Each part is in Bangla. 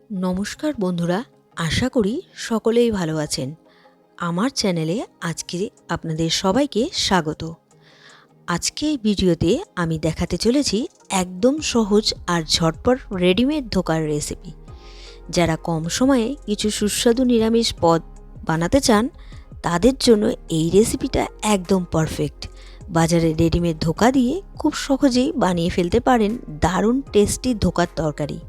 নমস্কার বন্ধুরা, আশা করি সকলেই ভালো আছেন। আমার চ্যানেলে আজকে আপনাদের সবাইকে স্বাগত। আজকে এই ভিডিওতে আমি দেখাতে চলেছি একদম সহজ আর ঝটপট রেডিমেড ধোকার রেসিপি। যারা কম সময়ে কিছু সুস্বাদু নিরামিষ পদ বানাতে চান তাদের জন্য এই রেসিপিটা একদম পারফেক্ট। বাজারে রেডিমেড ধোকা দিয়ে খুব সহজেই বানিয়ে ফেলতে পারেন দারুণ টেস্টি ধোকার তরকারি।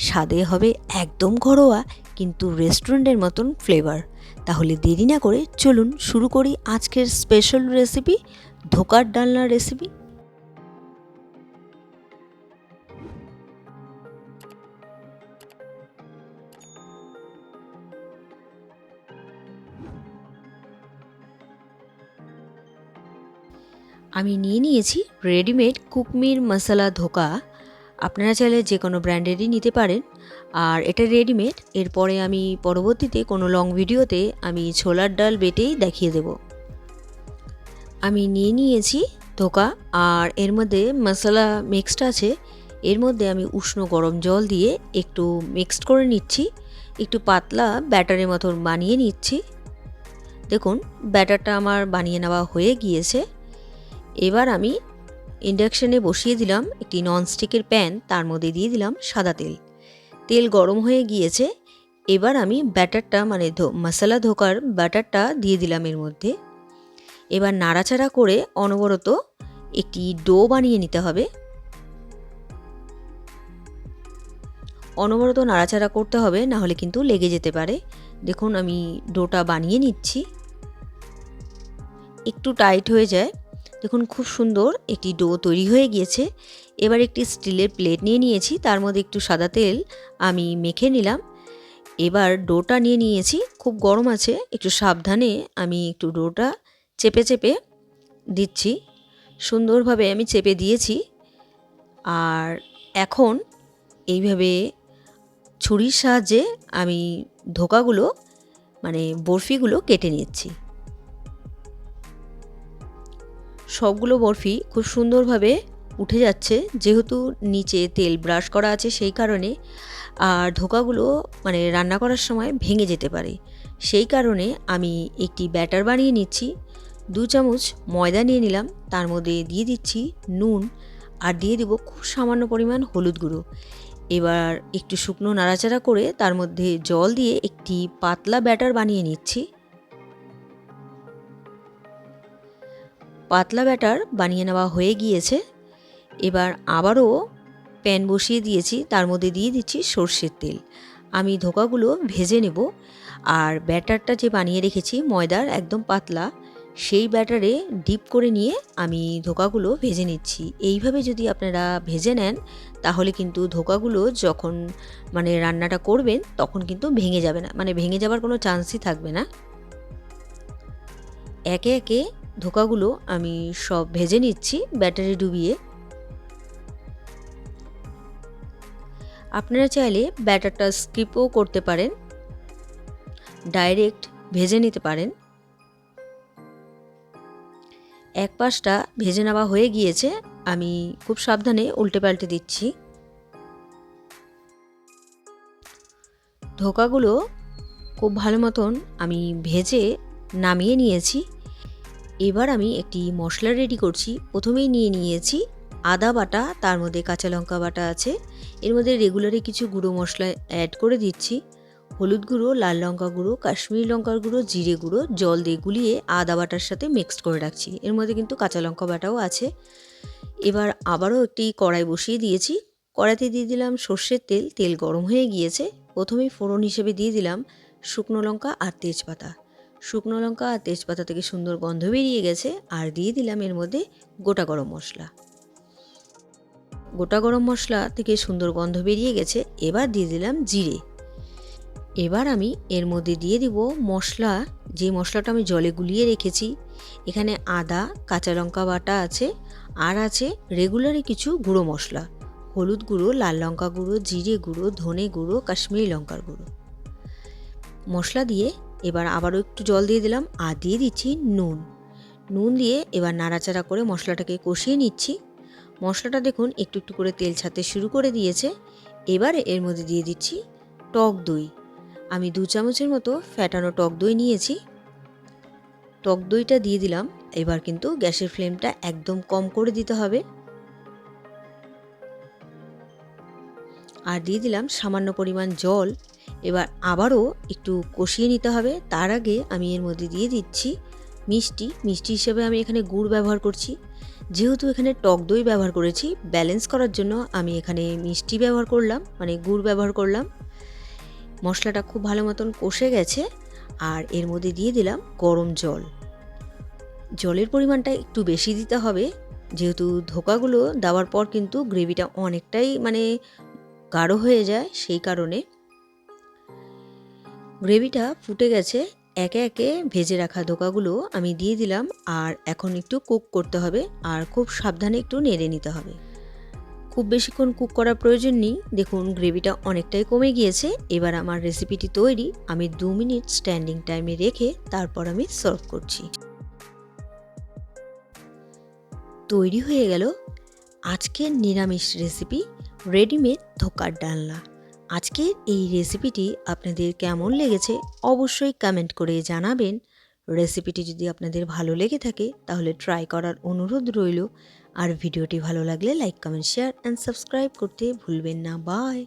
স্বাদে হবে একদম ঘরোয়া, কিন্তু রেস্টুরেন্টের মতন ফ্লেভার। তাহলে দেরি না করে চলুন শুরু করি আজকের স্পেশাল রেসিপি, ধোকার ডালনার রেসিপি। আমি নিয়ে নিয়েছি রেডিমেড কুকমির মশলা ধোকা। আপনারা চাইলে যে কোনো ব্র্যান্ডেরই নিতে পারেন। আর এটা রেডিমেড। এরপরে আমি পরবর্তীতে কোনো লং ভিডিওতে আমি ছোলার ডাল বেটেই দেখিয়ে দেব। আমি নিয়ে নিয়েছি ধোকা, আর এর মধ্যে মশলা মিক্সড আছে। এর মধ্যে আমি উষ্ণ গরম জল দিয়ে একটু মিক্সড করে নিচ্ছি, একটু পাতলা ব্যাটারের মতন বানিয়ে নিচ্ছি। দেখুন, ব্যাটারটা আমার বানিয়ে নেওয়া হয়ে গিয়েছে। এবার আমি ইন্ডাকশানে বসিয়ে দিলাম একটি ননস্টিকের প্যান, তার মধ্যে দিয়ে দিলাম সাদা তেল। তেল গরম হয়ে গিয়েছে। এবার আমি ব্যাটারটা মশলা ধোকার ব্যাটারটা দিয়ে দিলাম এর মধ্যে। এবার নাড়াচাড়া করে অনবরত একটি ডো বানিয়ে নিতে হবে। অনবরত নাড়াচাড়া করতে হবে, না হলে কিন্তু লেগে যেতে পারে। দেখুন, আমি ডোটা বানিয়ে নিচ্ছি। একটু টাইট হয়ে যায়। দেখুন, খুব সুন্দর একটি ডো তৈরি হয়ে গিয়েছে। এবার একটি স্টিলের প্লেট নিয়ে নিয়েছি, তার মধ্যে একটু সাদা তেল আমি মেখে নিলাম। এবার ডোটা নিয়ে নিয়েছি, খুব গরম আছে, একটু সাবধানে আমি একটু ডোটা চেপে চেপে দিচ্ছি। সুন্দরভাবে আমি চেপে দিয়েছি। আর এখন এইভাবে ছুরির সাহায্যে আমি ধোকাগুলো বরফিগুলো কেটে নিচ্ছি। সবগুলো বরফি খুব সুন্দরভাবে উঠে যাচ্ছে, যেহেতু নিচে তেল ব্রাশ করা আছে সেই কারণে। আর ধোকাগুলো রান্না করার সময় ভেঙে যেতে পারে, সেই কারণে আমি একটি ব্যাটার বানিয়ে নিচ্ছি। 2 চামচ ময়দা নিয়ে নিলাম, তার মধ্যে দিয়ে দিচ্ছি নুন, আর দিয়ে দেবো খুব সামান্য পরিমাণ হলুদ গুঁড়ো। এবার একটু শুকনো নাড়াচাড়া করে তার মধ্যে জল দিয়ে একটি পাতলা ব্যাটার বানিয়ে নিচ্ছি। পাতলা ব্যাটার বানিয়ে নেওয়া হয়ে গিয়েছে। এবার আবারও প্যান বসিয়ে দিয়েছি, তার মধ্যে দিয়ে দিচ্ছি সর্ষের তেল। আমি ধোকাগুলো ভেজে নেব। আর ব্যাটারটা যে বানিয়ে রেখেছি ময়দার একদম পাতলা, সেই ব্যাটারে ডিপ করে নিয়ে আমি ধোকাগুলো ভেজে নিচ্ছি। এইভাবে যদি আপনারা ভেজে নেন তাহলে কিন্তু ধোকাগুলো যখন রান্নাটা করবেন তখন কিন্তু ভেঙে যাবে না, ভেঙে যাবার কোনো চান্সই থাকবে না। একে একে ধোকাগুলো আমি সব ভেজে নিচ্ছি ব্যাটারে ডুবিয়ে। আপনারা চাইলে ব্যাটারটা স্কিপও করতে পারেন, ডাইরেক্ট ভেজে নিতে পারেন। এক পাশটা ভেজে নেওয়া হয়ে গিয়েছে, আমি খুব সাবধানে উল্টে পাল্টে দিচ্ছি। ধোকাগুলো খুব ভালো মতন আমি ভেজে নামিয়ে নিয়েছি। এবার আমি একটি মশলা রেডি করছি। প্রথমেই নিয়ে নিয়েছি আদা বাটা, তার মধ্যে কাঁচা লঙ্কা বাটা আছে। এর মধ্যে রেগুলারে কিছু গুঁড়ো মশলা অ্যাড করে দিচ্ছি। হলুদ গুঁড়ো, লাল লঙ্কা গুঁড়ো, কাশ্মীরি লঙ্কার গুঁড়ো, জিরে গুঁড়ো জল দিয়ে গুলিয়ে আদা বাটার সাথে মিক্সড করে রাখছি। এর মধ্যে কিন্তু কাঁচা লঙ্কা বাটাও আছে। এবার আবারও একটি কড়াই বসিয়ে দিয়েছি। কড়াইতে দিয়ে দিলাম সর্ষের তেল। তেল গরম হয়ে গিয়েছে। প্রথমেই ফোড়ন হিসেবে দিয়ে দিলাম শুকনো লঙ্কা আর তেজপাতা। শুকনো লঙ্কা আর তেজপাতা থেকে সুন্দর গন্ধ বেরিয়ে গেছে, আর দিয়ে দিলাম এর মধ্যে গোটা গরম মশলা। গোটা গরম মশলা থেকে সুন্দর গন্ধ বেরিয়ে গেছে। এবার দিয়ে দিলাম জিরে। এবার আমি এর মধ্যে দিয়ে দিব মশলা, যে মশলাটা আমি জলে গুলিয়ে রেখেছি। এখানে আদা, কাঁচা লঙ্কা বাটা আছে, আর আছে রেগুলারে কিছু গুঁড়ো মশলা, হলুদ গুঁড়ো, লাল লঙ্কা গুঁড়ো, জিরে গুঁড়ো, ধনে গুঁড়ো, কাশ্মীরি লঙ্কার গুঁড়ো। মশলা দিয়ে এবার আবারও একটু জল দিয়ে দিলাম, আর দিয়ে দিচ্ছি নুন। নুন দিয়ে এবার নাড়াচাড়া করে মশলাটাকে কষিয়ে নিচ্ছি। মশলাটা দেখুন একটু একটু করে তেল ছাড়তে শুরু করে দিয়েছে। এবার এর মধ্যে দিয়ে দিচ্ছি টক দই, আমি 2 চামচের মতো ফ্যাটানো টক দই নিয়েছি। টক দইটা দিয়ে দিলাম। এবার কিন্তু গ্যাসের ফ্লেমটা একদম কম করে দিতে হবে। আর দিয়ে দিলাম সামান্য পরিমাণ জল। এবার আবারও একটু কষিয়ে নিতে হবে। তার আগে আমি এর মধ্যে দিয়ে দিচ্ছি মিষ্টি হিসেবে আমি এখানে গুড় ব্যবহার করছি। যেহেতু এখানে টক দই ব্যবহার করেছি, ব্যালেন্স করার জন্য আমি এখানে মিষ্টি ব্যবহার করলাম, মানে গুড় ব্যবহার করলাম। মশলাটা খুব ভালো মতন কষে গেছে আর এর মধ্যে দিয়ে দিলাম গরম জল। জলের পরিমাণটা একটু বেশি দিতে হবে, যেহেতু ধোকাগুলো দেওয়ার পর কিন্তু গ্রেভিটা অনেকটাই গাঢ় হয়ে যায়, সেই কারণে। গ্রেভিটা ফুটে গেছে। একে একে ভেজে রাখা ধোকাগুলো আমি দিয়ে দিলাম আর এখন একটু কুক করতে হবে আর খুব সাবধানে একটু নেড়ে নিতে হবে। খুব বেশিক্ষণ কুক করার প্রয়োজন নেই। দেখুন গ্রেভিটা অনেকটাই কমে গিয়েছে। এবার আমার রেসিপিটি তৈরি। আমি 2 মিনিট স্ট্যান্ডিং টাইমে রেখে তারপর আমি সার্ভ করছি। তৈরি হয়ে গেল আজকের নিরামিষ রেসিপি, রেডিমেড ধোকার ডালনা। আজকের এই রেসিপিটি আপনাদের কেমন লেগেছে অবশ্যই কমেন্ট করে জানাবেন। রেসিপিটি যদি আপনাদের ভালো লেগে থাকে তাহলে ট্রাই করার অনুরোধ রইল। আর ভিডিওটি ভালো লাগলে like, comment, share and subscribe করতে ভুলবেন না। বাই।